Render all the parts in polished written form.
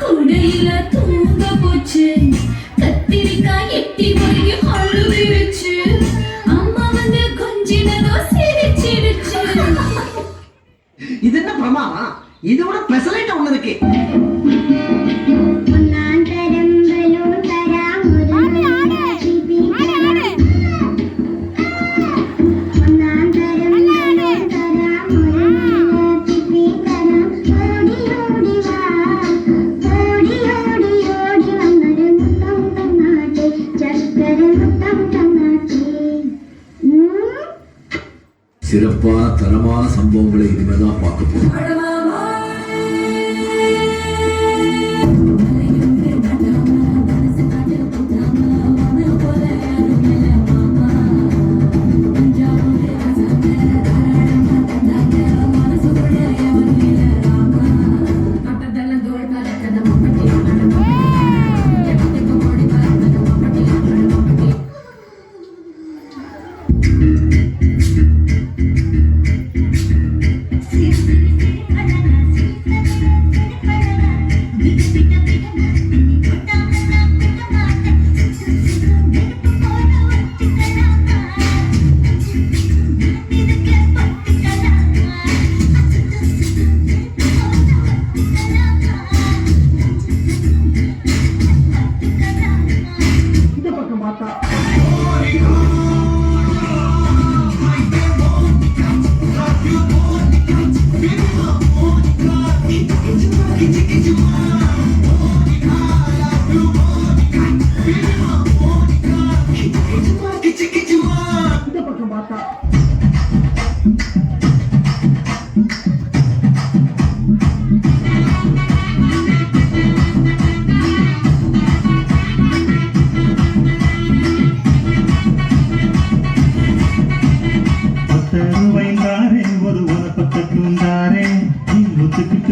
கூடையில தூங்க போச்சு கத்திரிக்காய் எட்டி போய் அழுவிடுச்சு அம்மா வந்து கொஞ்சினதோ சிரிச்சிடுச்சு. இது என்ன பிரமாதம்? இதோட பெசலைட் ஒண்ணு இருக்கு. சிறப்பான தரமான சம்பவங்களை இனிமேதான் பார்க்க போறோம்.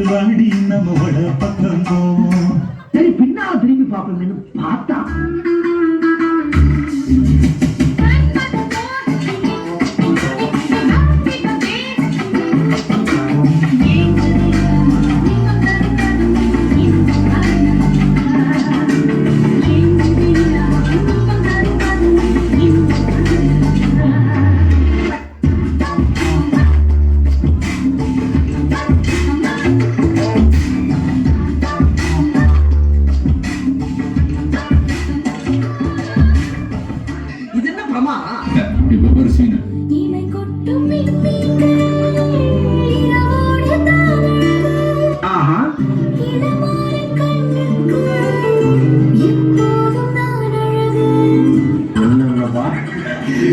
வாடி நம்மோட பக்கம் போவோம். சரி பின்னா திரும்பி பார்ப்போம் பார்த்தா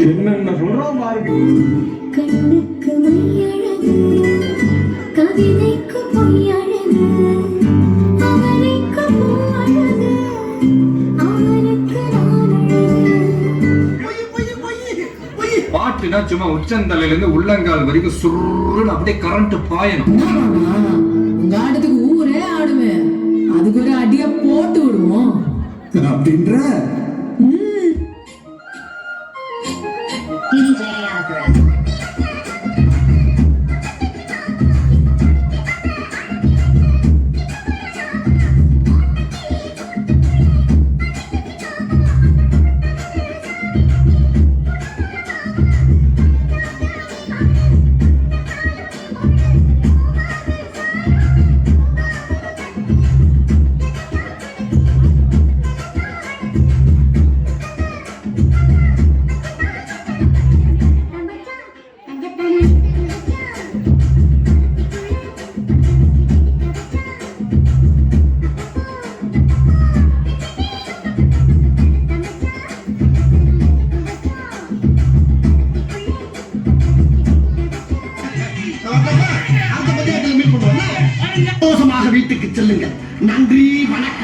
என்னென்ன சொல்றோம் பாருங்க. கண்ணுக்கு மையழகு கவிதைக்கு பொய்யழகு அவனுக்கு பூவழகு அவனுக்கு பாட்டுனா சும்மா உச்சந்தலையில இருந்து உள்ளங்கால் வரைக்கும் சுருன்னு அப்படியே கரண்ட் பாயணும். உங்க ஆட்டத்துக்கு ஊரே ஆடுவேன், அதுக்கு ஒரு அடியா போட்டு விடுவோம் அப்படின்ற வீட்டுக்கு செல்லுங்கள். நன்றி, வணக்கம்.